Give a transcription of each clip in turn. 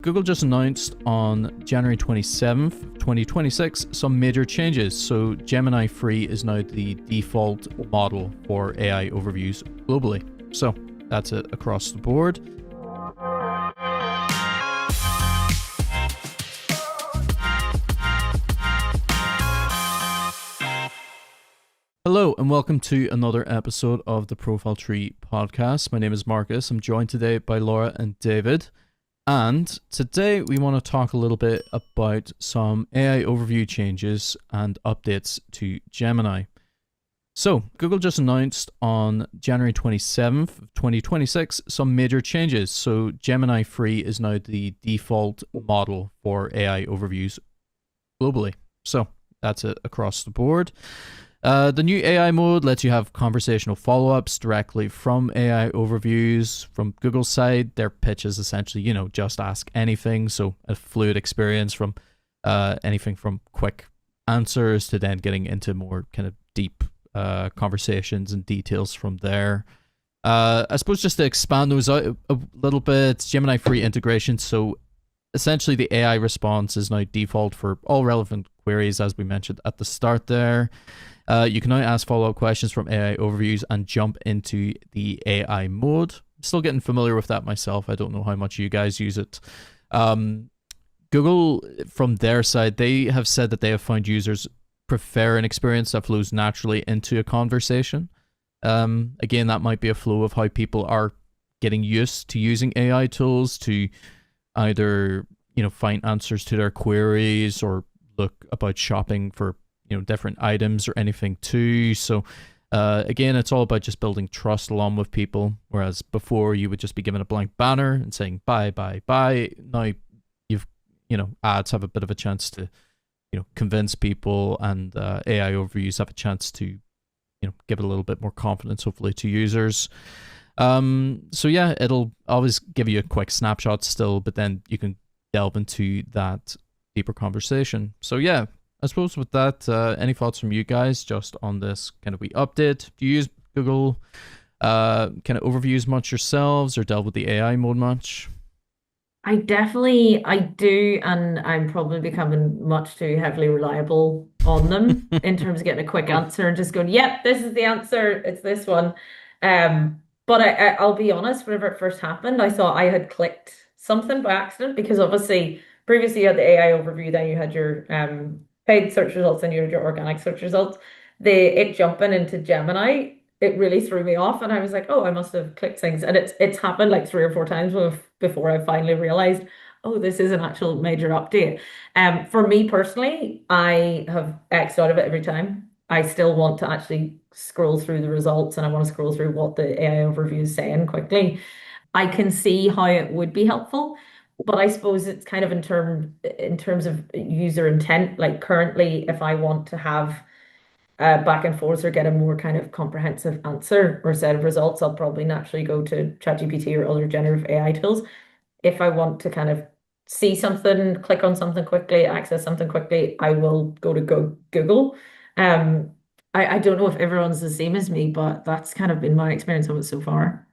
Google just announced on January 27th, 2026, some major changes. So Gemini Free is now the default model for AI overviews globally. So that's it across the board. Hello and welcome to another episode of the ProfileTree podcast. My name is Marcus. I'm joined today by Laura and David. And today we want to talk a little bit about some AI overview changes and updates to Gemini. So Google just announced on January 27th, 2026, some major changes. So Gemini Free is now the default model for AI overviews globally. So that's it across the board. The new AI mode lets you have conversational follow-ups directly from AI overviews. From Google's side, their pitch is essentially, just ask anything. So a fluid experience from anything from quick answers to then getting into more kind of deep conversations and details from there. I suppose just to expand those out a little bit, Gemini Free integration. So essentially the AI response is now default for all relevant queries, as we mentioned at the start there. You can now ask follow-up questions from AI overviews and jump into the AI mode. I'm still getting familiar with that myself. I don't know how much you guys use it. Google, from their side, they have said that they have found users prefer an experience that flows naturally into a conversation. Again, that might be a flow of how people are getting used to using AI tools to either, find answers to their queries or look about shopping for different items or anything too. So again, it's all about just building trust along with people, whereas before you would just be given a blank banner and saying buy. Now you've ads have a bit of a chance to convince people, and AI overviews have a chance to give it a little bit more confidence, hopefully, to users. So yeah, it'll always give you a quick snapshot still, but then you can delve into that deeper conversation. So yeah, I suppose with that, any thoughts from you guys just on this kind of wee update? Do you use Google kind of overviews much yourselves, or delve with the AI mode much? I do, and I'm probably becoming much too heavily reliable on them in terms of getting a quick answer and just going, yep, this is the answer, it's this one. But I'll be honest, whenever it first happened, I thought I had clicked something by accident because obviously previously you had the AI overview, then you had your paid search results, and you had your organic search results. It jumping into Gemini, it really threw me off, and I was like, oh, I must have clicked things, and it's happened like 3 or 4 times before I finally realized, oh, this is an actual major update. For me personally, I have X'd out of it every time. I still want to actually scroll through the results, and I want to scroll through what the AI overview is saying quickly. I can see how it would be helpful, but I suppose it's kind of in terms of user intent. Like currently, if I want to have back and forth or get a more kind of comprehensive answer or set of results, I'll probably naturally go to ChatGPT or other generative AI tools. If I want to kind of see something, click on something quickly, access something quickly, I will go to Google. Um, I don't know if everyone's the same as me, but that's kind of been my experience of it so far.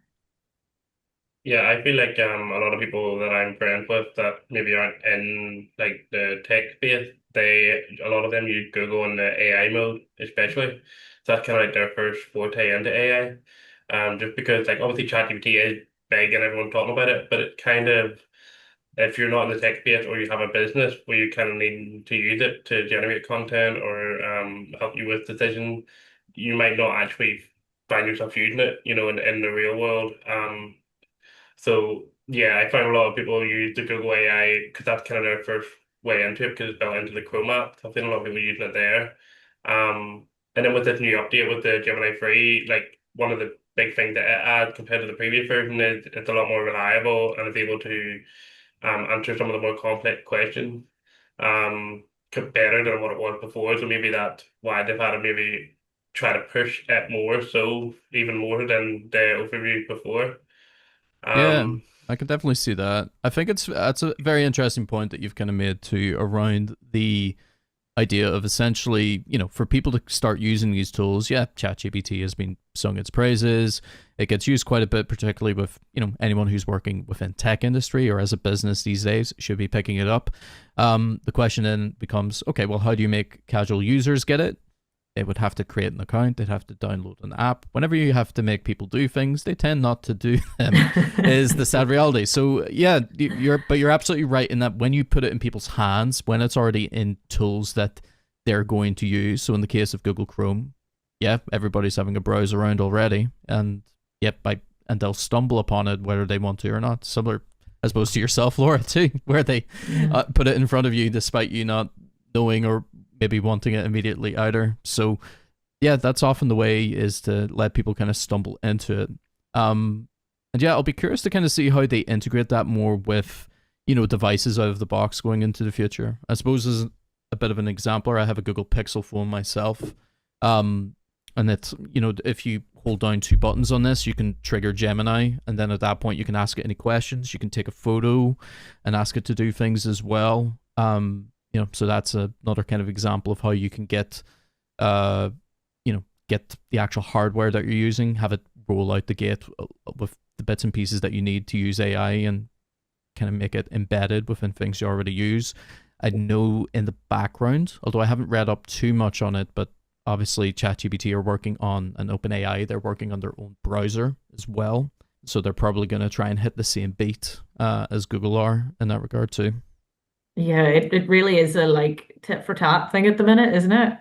Yeah, I feel like a lot of people that I'm friends with that maybe aren't in like the tech space, a lot of them use Google in the AI mode, especially. So that's kind of like their first forte into AI. Just because like obviously ChatGPT is big and everyone's talking about it, but it kind of, if you're not in the tech space or you have a business where you kind of need to use it to generate content or help you with decisions, you might not actually find yourself using it, in the real world. So yeah, I find a lot of people use the Google AI because that's kind of their first way into it because it's built into the Chrome app. So I've seen a lot of people using it there. And then with this new update with the Gemini Free, like one of the big things that it adds compared to the previous version is it's a lot more reliable and is able to answer some of the more complex questions better than what it was before. So maybe that's why they've had to maybe try to push it more, so even more than the overview before. Yeah, Um, I can definitely see that. I think that's a very interesting point that you've kind of made too around the idea of essentially, for people to start using these tools. Yeah, ChatGPT has been sung its praises. It gets used quite a bit, particularly with, anyone who's working within tech industry or as a business these days should be picking it up. The question then becomes, okay, well, how do you make casual users get it? They would have to create an account. They'd have to download an app. Whenever you have to make people do things, they tend not to do them, is the sad reality. So yeah, you're absolutely right in that when you put it in people's hands, when it's already in tools that they're going to use. So in the case of Google Chrome, yeah, everybody's having a browse around already, and and they'll stumble upon it whether they want to or not. Similar, I suppose, to yourself, Laura, too, where they put it in front of you despite you not knowing or maybe wanting it immediately either. So yeah, that's often the way, is to let people kind of stumble into it. And yeah, I'll be curious to kind of see how they integrate that more with, devices out of the box going into the future. I suppose as a bit of an example, I have a Google Pixel phone myself. And it's, if you hold down 2 buttons on this, you can trigger Gemini, and then at that point you can ask it any questions. You can take a photo and ask it to do things as well. So that's another kind of example of how you can get the actual hardware that you're using, have it roll out the gate with the bits and pieces that you need to use AI, and kind of make it embedded within things you already use. I know in the background, although I haven't read up too much on it, but obviously ChatGPT are working on an OpenAI. They're working on their own browser as well. So they're probably going to try and hit the same beat as Google are in that regard too. Yeah, it really is a tit for tat thing at the minute, isn't it?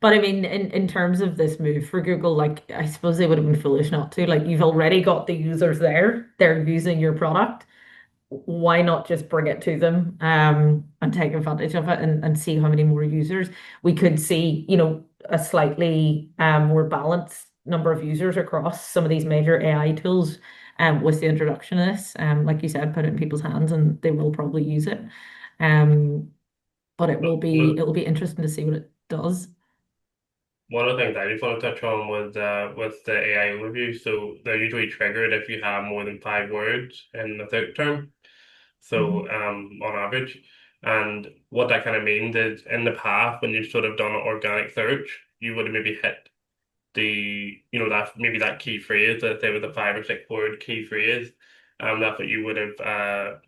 But I mean, in terms of this move for Google, I suppose they would have been foolish not to. You've already got the users there, they're using your product. Why not just bring it to them and take advantage of it and see how many more users we could see, a slightly more balanced number of users across some of these major AI tools with the introduction of this. Like you said, put it in people's hands and they will probably use it. But it will be interesting to see what it does. One of the things I just want to touch on was the AI overview. So they're usually triggered if you have more than 5 words in the search term. So on average, and what that kind of means is in the past when you've sort of done an organic search, you would have maybe hit that maybe that key phrase, let's say with a 5 or 6 word key phrase, that's what you would have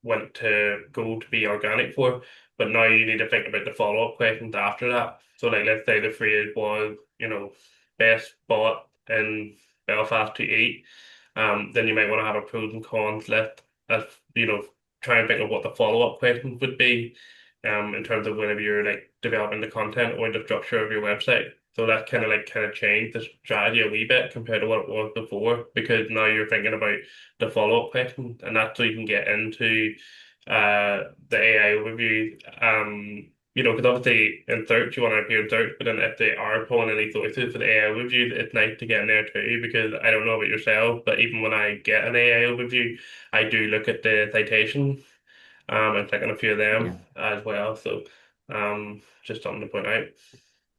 went to go to be organic for. But now you need to think about the follow-up questions after that. So let's say the phrase was, best spot in Belfast to eat. Then you might want to have a pros and cons list as, try and think of what the follow-up questions would be, in terms of whenever you're developing the content or the structure of your website. So that kind of changed the strategy a wee bit compared to what it was before, because now you're thinking about the follow-up questions, and that's so you can get into the AI overview. Because obviously in search you want to appear in search, but then if they are pulling any sources for the AI overview, it's nice to get in there too. Because I don't know about yourself, but even when I get an AI overview, I do look at the citations and click on a few of Yeah. them as well. So just something to point out.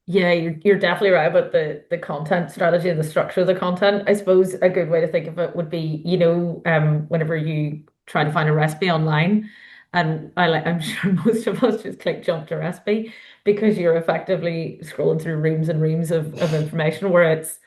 Yeah, you're definitely right about the content strategy and the structure of the content. I suppose a good way to think of it would be, whenever you try to find a recipe online, and I'm sure most of us just click jump to recipe because you're effectively scrolling through reams and reams of information where it's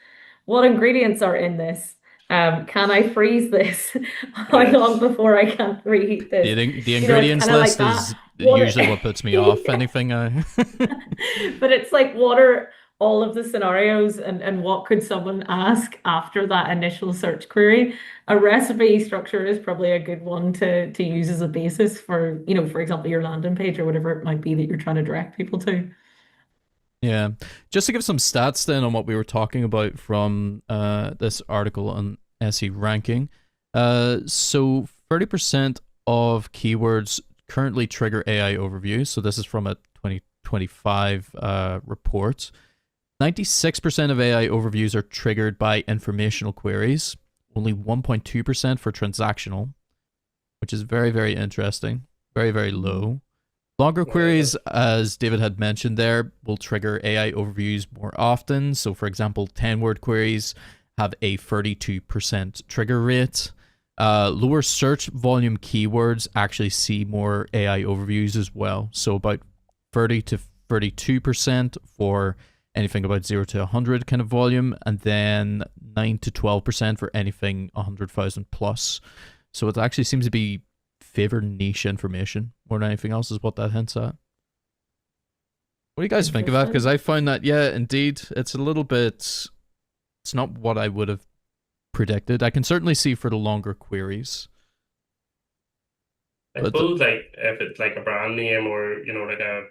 what ingredients are in this? Can I freeze this? How long Yes. before I can reheat this? The It's ingredients kind of like list that. is What usually what puts me off anything. But it's like, what are all of the scenarios and what could someone ask after that initial search query? A recipe structure is probably a good one to use as a basis for, for example, your landing page or whatever it might be that you're trying to direct people to. Yeah. Just to give some stats then on what we were talking about from this article on SE ranking. So 30% of keywords currently trigger AI overviews. So this is from a 2025 report. 96% of AI overviews are triggered by informational queries. Only 1.2% for transactional, which is very, very interesting. Very, very low. Longer queries, as David had mentioned there, will trigger AI overviews more often. So, for example, 10-word queries have a 32% trigger rate. Lower search volume keywords actually see more AI overviews as well. So about 30 to 32% for anything about 0 to 100 kind of volume, and then 9 to 12% for anything 100,000 plus. So it actually seems to be favor niche information more than anything else, is what that hints at. What do you guys think of that? Because Interesting. I find that, yeah, indeed, it's a little bit. It's not what I would have predicted. I can certainly see for the longer queries, I but suppose like if it's like a brand name or like a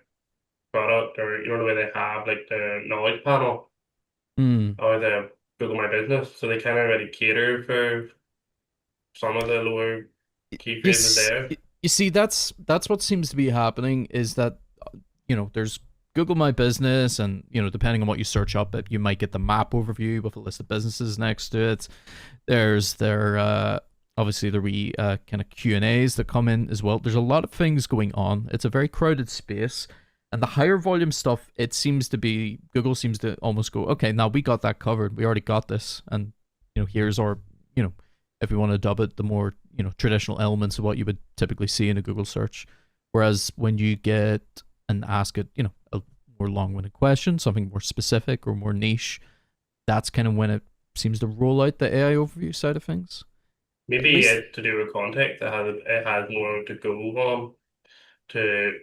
product or the way they have like the knowledge panel mm, or the Google My Business, so they kind of already cater for some of the lower key you, phrases there. you see, that's what seems to be happening is that there's Google My Business, and depending on what you search up, you might get the map overview with a list of businesses next to it. There's their obviously the kind of Q&As that come in as well. There's a lot of things going on. It's a very crowded space. And the higher volume stuff, it seems to be, Google seems to almost go, okay, now we got that covered. We already got this. And, here's our, if we want to dub it, the more, traditional elements of what you would typically see in a Google search. Whereas when you get and ask it, a more long-winded question, something more specific or more niche, that's kind of when it seems to roll out the AI overview side of things. At Maybe least, it's to do with context. It has more to go on to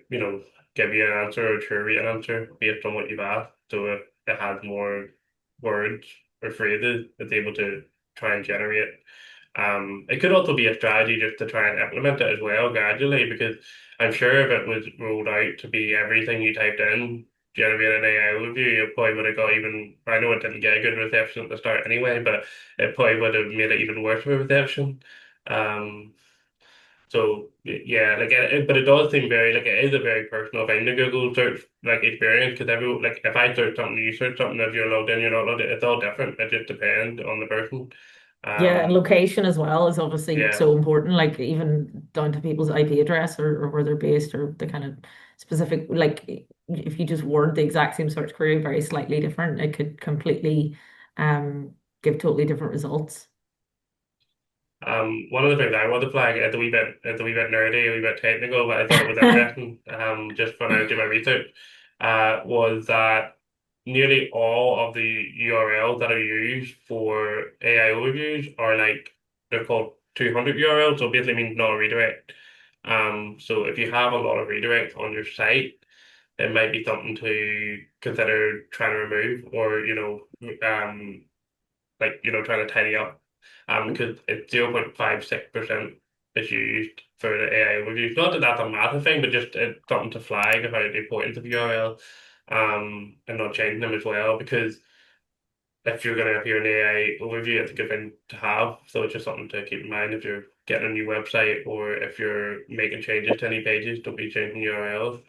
give you an answer or to read an answer based on what you've asked. So if it has more words or phrases, it's able to try and generate. It could also be a strategy just to try and implement it as well gradually, because I'm sure if it was rolled out to be everything you typed in, generate an AI overview, it probably would have got even. I know it didn't get a good reception at the start anyway, but it probably would have made it even worse with reception. Um, so yeah, like but it does seem very like it is a very personal thing, the Google search like experience, because every like if I search something, you search something, if you're logged in, you're not logged in, it's all different. It just depends on the person. Yeah, and Um, location as well is obviously yeah. so important, like even down to people's IP address or where they're based or the kind of specific, like if you just word the exact same search query very slightly different, it could completely um give totally different results. One of the things I want to flag, it's a wee bit nerdy, a wee bit technical, but I thought it was interesting. Just when I did my research, was that nearly all of the URLs that are used for AI overviews are like they're called 200 URLs, so basically means not a redirect. So if you have a lot of redirects on your site, it might be something to consider trying to remove, or trying to tidy up. Because it's 0.56% is used for the AI overview. Not that that's a massive thing, but just it's something to flag about the importance of URL, and not changing them as well. Because if you're going to appear in the AI overview, it's a good thing to have. So it's just something to keep in mind if you're getting a new website or if you're making changes to any pages, don't be changing URLs.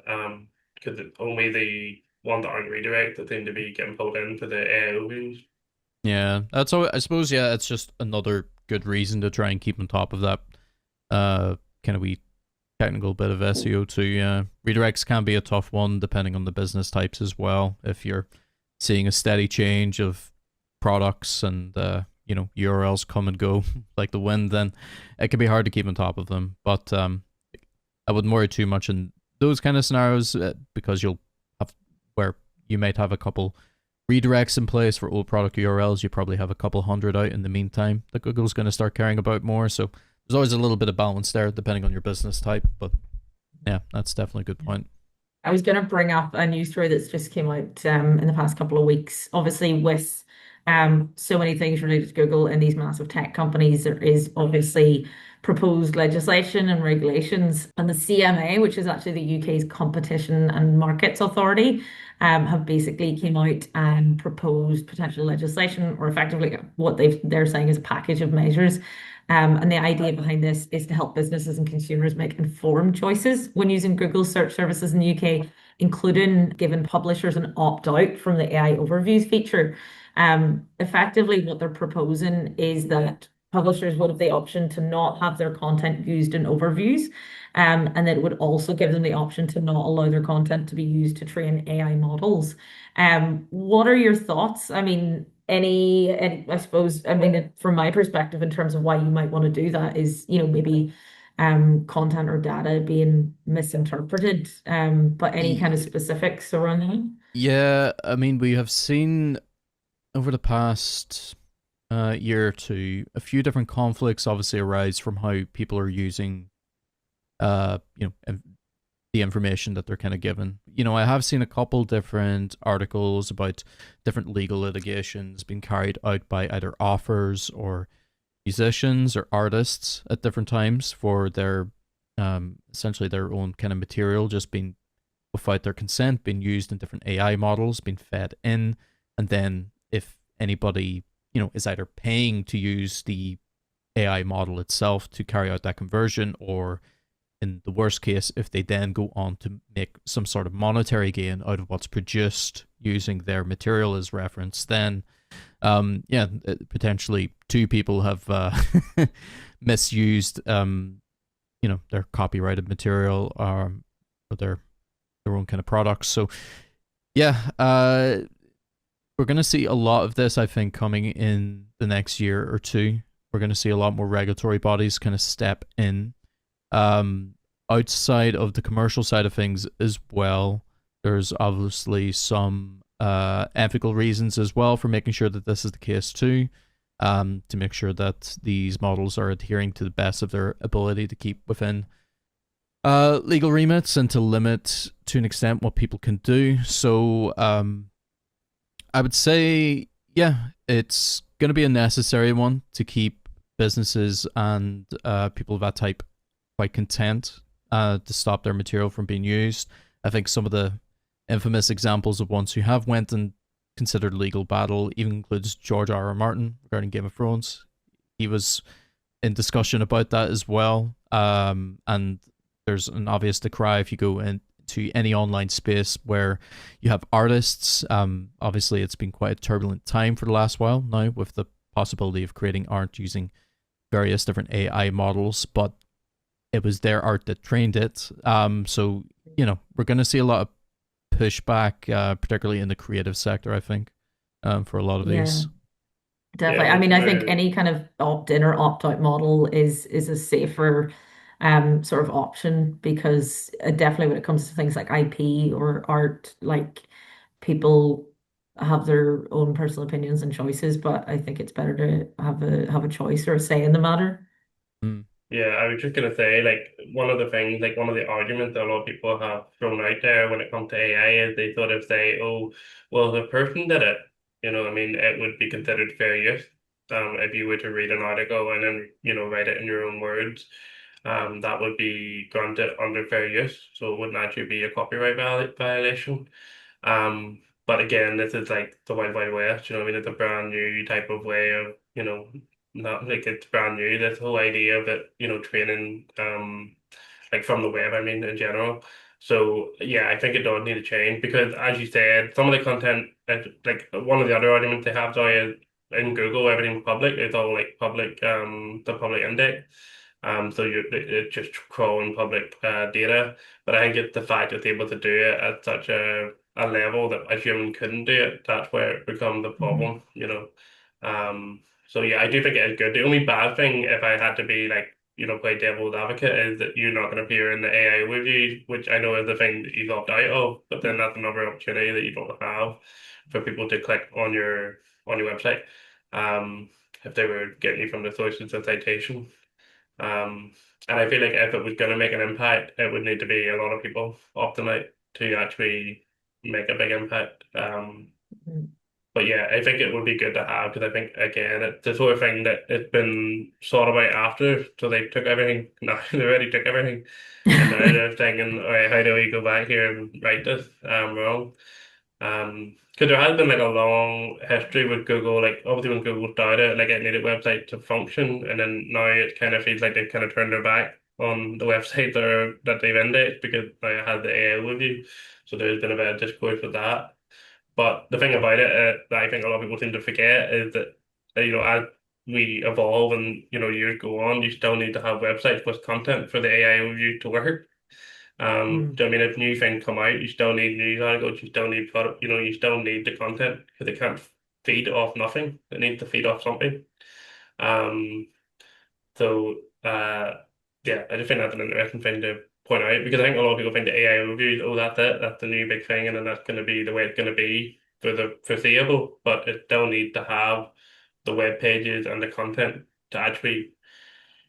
Because it's only the ones that aren't redirects that seem to be getting pulled into the AI overviews. yeah, that's all. I suppose, yeah, it's just another good reason to try and keep on top of that kind of wee technical bit of SEO too. Yeah, redirects can be a tough one depending on the business types as well. If you're seeing a steady change of products and URLs come and go like the wind, then it can be hard to keep on top of them. But I wouldn't worry too much in those kind of scenarios, because you'll have where you might have a couple redirects in place for old product URLs. You probably have a couple hundred out in the meantime that Google's going to start caring about more. So there's always a little bit of balance there depending on your business type. But yeah, that's definitely a good point. I was going to bring up a news story that's just came out in the past couple of weeks. Obviously, with so many things related to Google and these massive tech companies, there is obviously proposed legislation and regulations. And the CMA, which is actually the UK's Competition and Markets Authority, have basically came out and proposed potential legislation, or effectively what they're saying is a package of measures. And the idea behind this is to help businesses and consumers make informed choices when using Google search services in the UK, including giving publishers an opt out from the AI overviews feature. Effectively, what they're proposing is that publishers would have the option to not have their content used in overviews, and that it would also give them the option to not allow their content to be used to train AI models. What are your thoughts? I mean, I suppose, I mean, from my perspective, in terms of why you might want to do that is, maybe content or data being misinterpreted. But any kind of specifics around that? Yeah, I mean, we have seen over the past year or two a few different conflicts obviously arise from how people are using, the information that they're kind of given. I have seen a couple different articles about different legal litigations being carried out by either authors or musicians or artists at different times for their essentially their own kind of material just being without their consent being used in different AI models being fed in, and then if anybody is either paying to use the AI model itself to carry out that conversion, or in the worst case, if they then go on to make some sort of monetary gain out of what's produced using their material as reference, then potentially two people have misused their copyrighted material, or their own kind of products. So yeah, we're going to see a lot of this, I think, coming in the next year or two. We're going to see a lot more regulatory bodies kind of step in. Outside of the commercial side of things as well, there's obviously some ethical reasons as well for making sure that this is the case too, to make sure that these models are adhering to the best of their ability to keep within legal remits and to limit to an extent what people can do. So I would say, yeah, it's going to be a necessary one to keep businesses and people of that type quite content to stop their material from being used. I think some of the infamous examples of ones who have went and considered legal battle even includes George R. R. Martin regarding Game of Thrones. He was in discussion about that as well. And there's an obvious decry if you go into any online space where you have artists. Obviously, it's been quite a turbulent time for the last while now with the possibility of creating art using various different AI models, but it was their art that trained it. So, we're going to see a lot of pushback, particularly in the creative sector, I think, for a lot of Yeah, these. definitely. Yeah, I mean, I think no, any kind of opt-in or opt-out model is a safer sort of option because definitely when it comes to things like IP or art, like people have their own personal opinions and choices, but I think it's better to have a choice or a say in the matter. Mm. yeah, I was just gonna say, like, one of the things, like, one of the arguments that a lot of people have thrown out there when it comes to AI is they sort of say, oh, well, the person did it, I mean, it would be considered fair use. If you were to read an article and then, write it in your own words, that would be granted under fair use, so it wouldn't actually be a copyright violation. But again, this is like the Wild Wild West, I mean, it's a brand new type of way of, not like it's brand new, this whole idea of it, training, like from the web, I mean, in general. So yeah, I think it does need to change because as you said, some of the content, like one of the other arguments they have now is in Google, everything's public, it's all like public, the public index. So it's just crawling public data. But I think it's the fact it's able to do it at such a level that a human couldn't do it. That's where it becomes a Mhm. problem. So yeah, I do think it is good. The only bad thing, if I had to be like, play devil's advocate, is that you're not going to appear in the AI reviews, which I know is the thing that you opt out of. But then that's another opportunity that you don't have for people to click on your website. If they were getting you from the sources of citation. Um, and I feel like if it was going to make an impact, it would need to be a lot of people opting out to actually make a big impact. Mhm. But yeah, I think it would be good to have because I think again it's the sort of thing that it's been thought about after. So they took everything. No, they already took everything, and now they're thinking, all right, how do we go back here and right this wrong? Because there has been like a long history with Google. Like obviously when Google started, like it needed website to function, and then now it kind of feels like they've kind of turned their back on the website that they've indexed because now it has the AI overview. So there's been a bit of discourse with that. But the thing about it that I think a lot of people seem to forget is that as we evolve and years go on, you still need to have websites with content for the AI overview to work. Mm. Do you know what I mean, if new things come out, you still need news articles, you still need product, you still need the content because it can't feed off nothing. It needs to feed off something. Um, so Yeah, I just think that's an interesting thing to point out because I think a lot of people think the AI overviews, oh, that's it, that's the new big thing, and then that's going to be the way it's going to be for the foreseeable. But it still needs to have the web pages and the content to actually,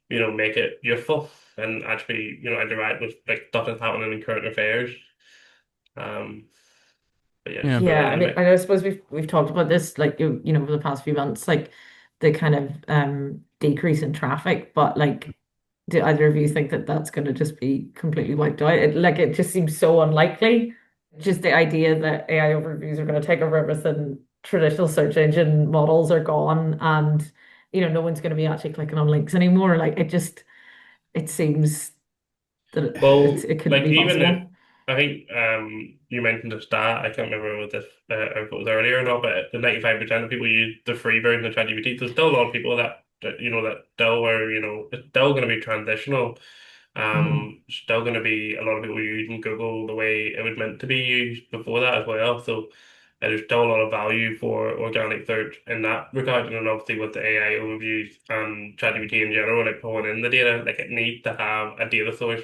make it useful and actually, interact with like stuff that's happening in current affairs. Um, but yeah, Yeah. but Yeah, I mean, anyway. I suppose we've talked about this like over the past few months, like the kind of decrease in traffic, but like do either of you think that that's going to just be completely wiped out? It just seems so unlikely. Just the idea that AI overviews are going to take over everything, traditional search engine models are gone, and no one's going to be actually clicking on links anymore. Like it seems that Well, it couldn't like be even if possible. I think you mentioned a stat, I can't remember what this if it was earlier or not, but the 95% of people use the free version of ChatGPT. There's still a lot of people that still are, it's still going to be transitional. Mhm. Still going to be a lot of people using Google the way it was meant to be used before that as well. So there's still a lot of value for organic search in that regard, and then obviously with the AI overviews and ChatGPT in general, like pulling in the data, like it needs to have a data source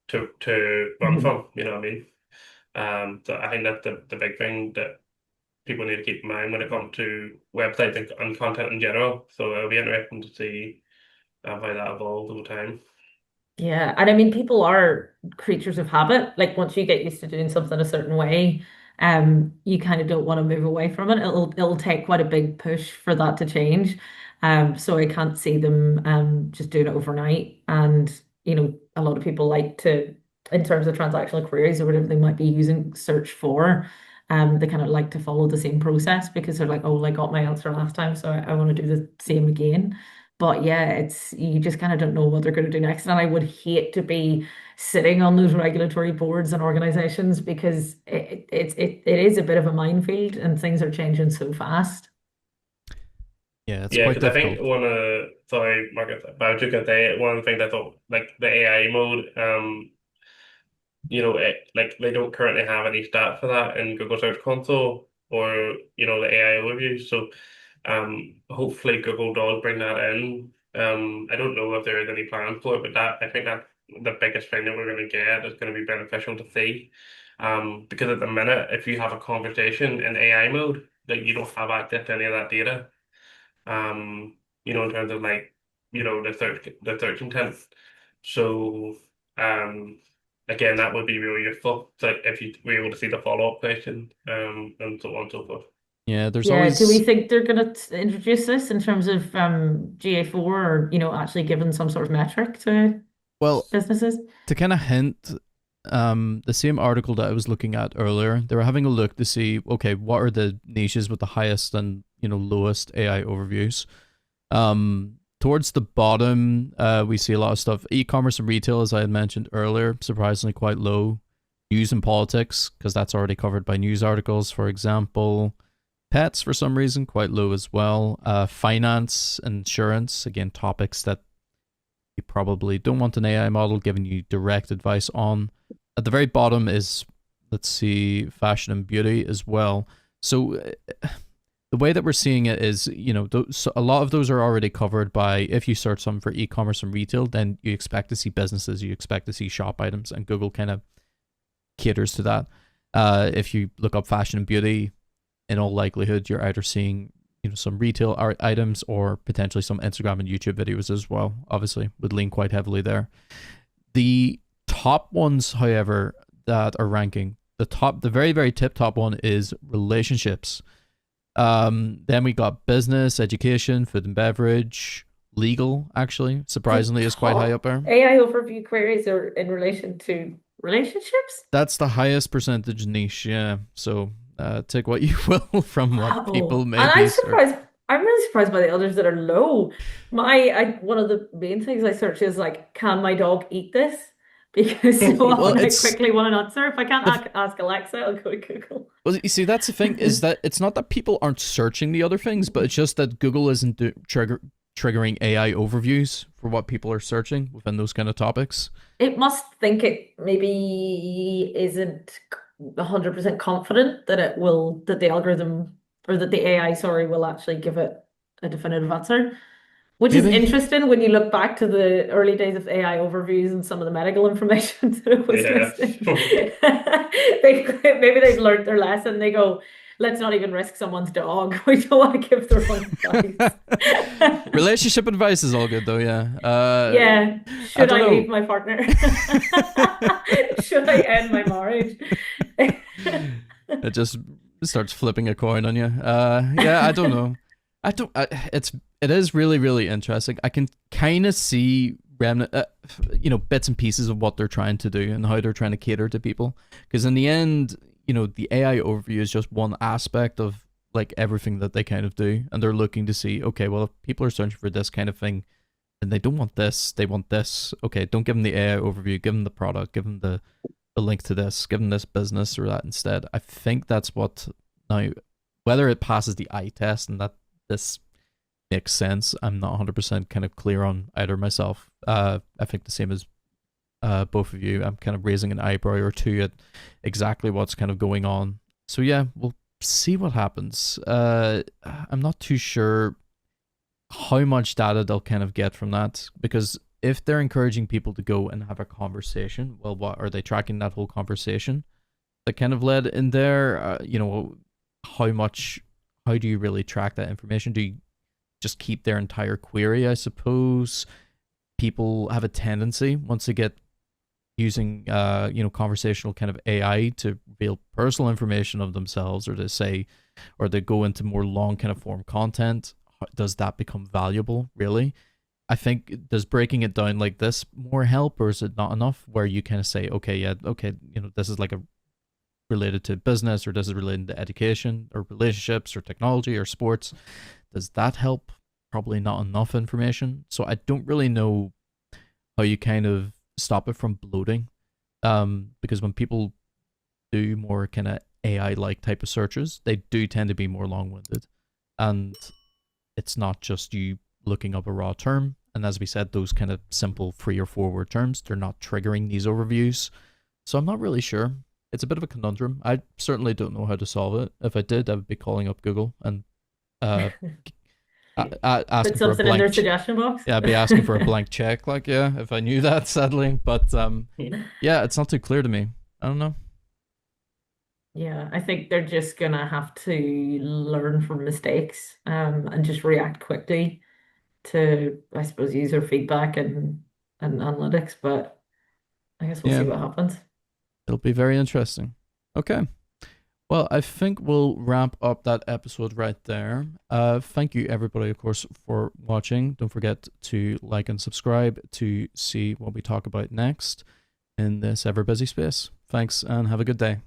to run Mhm. from, you know what I mean? So I think that's the big thing that people need to keep in mind when it comes to websites and content in general. So it'll be interesting to see how that evolves over time. Yeah, and I mean, people are creatures of habit. Like once you get used to doing something a certain way, you kind of don't want to move away from it. It'll take quite a big push for that to change. So I can't see them just doing it overnight. And a lot of people like to, in terms of transactional queries or whatever they might be using search for, they kind of like to follow the same process because they're like, oh, I got my answer last time, so I want to do the same again. But yeah, it's you just kind of don't know what they're going to do next. And I would hate to be sitting on those regulatory boards and organizations because it is a bit of a minefield and things are changing so fast. Yeah, it's Yeah, quite because I think difficult. sorry, Marcus, but I was just gonna say one of the things I thought, like the AI mode, like they don't currently have any stats for that in Google Search Console or the AI overview. So hopefully Google does bring that in. I don't know if there is any plans for it, but I think that's the biggest thing that we're going to get is going to be beneficial to see. Because at the minute, if you have a conversation in AI mode, that you don't have access to any of that data. In terms of like, the search intent. So, um, again, that would be really useful. So like, if you were able to see the follow-up question, and so on and so forth. Yeah, there's Yeah, do we always, think they're going to introduce this in terms of GA4 or actually giving some sort of metric to well, businesses? to kind of hint, the same article that I was looking at earlier, they were having a look to see, okay, what are the niches with the highest and lowest AI overviews. Towards the bottom, we see a lot of stuff. E-commerce and retail, as I had mentioned earlier, surprisingly quite low. News and politics, because that's already covered by news articles, for example. Pets, for some reason, quite low as well. Finance, insurance, again, topics that you probably don't want an AI model giving you direct advice on. At the very bottom is, let's see, fashion and beauty as well. So the way that we're seeing it is, a lot of those are already covered by, if you search them for e-commerce and retail, then you expect to see businesses, you expect to see shop items, and Google kind of caters to that. If you look up fashion and beauty, in all likelihood, you're either seeing some retail art items or potentially some Instagram and YouTube videos as well. Obviously, would lean quite heavily there. The top ones, however, that are ranking, the very very tip top one is relationships. Then we got business, education, food and beverage, legal. Actually, The surprisingly, is quite high up top there. AI overview queries are in relation to relationships? That's the highest percentage niche. Yeah, so take what you will from what people Wow. may And be searching. I'm really surprised by the others that are low. One of the main things I search is like, can my dog eat this? Because so Well, often I it's quickly want an answer. If I can't the ask Alexa, I'll go to Google. well. You see, that's the thing is that it's not that people aren't searching the other things, but it's just that Google isn't triggering AI overviews for what people are searching within those kind of topics. It must think it maybe isn't 100% confident that that the algorithm or that the AI, sorry, will actually give it a definitive answer. Which is Maybe. interesting when you look back to the early days of AI overviews and some of the medical information that it was Yeah. listing. Maybe they've learned their lesson. They go, let's not even risk someone's dog. We don't want to give the wrong advice. Relationship advice is all good though, yeah. Yeah. I Should don't I leave know. my partner? Should I end my marriage? It just starts flipping a coin on you. Yeah, I don't know. It is really really interesting. I can kind of see remnant, bits and pieces of what they're trying to do and how they're trying to cater to people. Because in the end, the AI overview is just one aspect of like everything that they kind of do, and they're looking to see, okay, well, if people are searching for this kind of thing, and they don't want this, they want this. Okay, don't give them the AI overview. Give them the product. Give them the link to this. Give them this business or that instead. I think that's what now. Whether it passes the eye test and that this makes sense, I'm not 100% kind of clear on either myself. I think the same as both of you. I'm kind of raising an eyebrow or two at exactly what's kind of going on. So yeah, we'll see what happens. I'm not too sure how much data they'll kind of get from that, because if they're encouraging people to go and have a conversation, well, what are they tracking that whole conversation that kind of led in there? How do you really track that information? Do you just keep their entire query? I suppose people have a tendency, once they get using conversational kind of AI to reveal personal information of themselves, or to say, or they go into more long kind of form content. Does that become valuable, really? I think, does breaking it down like this more help, or is it not enough where you kind of say, okay, yeah, okay, this is like a related to business, or this is related to education or relationships or technology or sports? Does that help? Probably not enough information. So I don't really know how you kind of stop it from bloating. Because when people do more kind of AI like type of searches, they do tend to be more long winded. And it's not just you looking up a raw term. And as we said, those kind of simple 3 or 4 word terms, they're not triggering these overviews. So I'm not really sure. It's a bit of a conundrum. I certainly don't know how to solve it. If I did, I would be calling up Google and Put asking for a something in their blank. suggestion box. Yeah, I'd be asking for a blank check. Like, yeah, if I knew that, sadly. But yeah, it's not too clear to me. I don't know. Yeah, I think they're just gonna have to learn from mistakes, and just react quickly to, I suppose, user feedback and analytics. But I guess we'll see Yeah, what happens. it'll be very interesting. Okay. Well, I think we'll wrap up that episode right there. Thank you, everybody, of course, for watching. Don't forget to like and subscribe to see what we talk about next in this ever busy space. Thanks, and have a good day.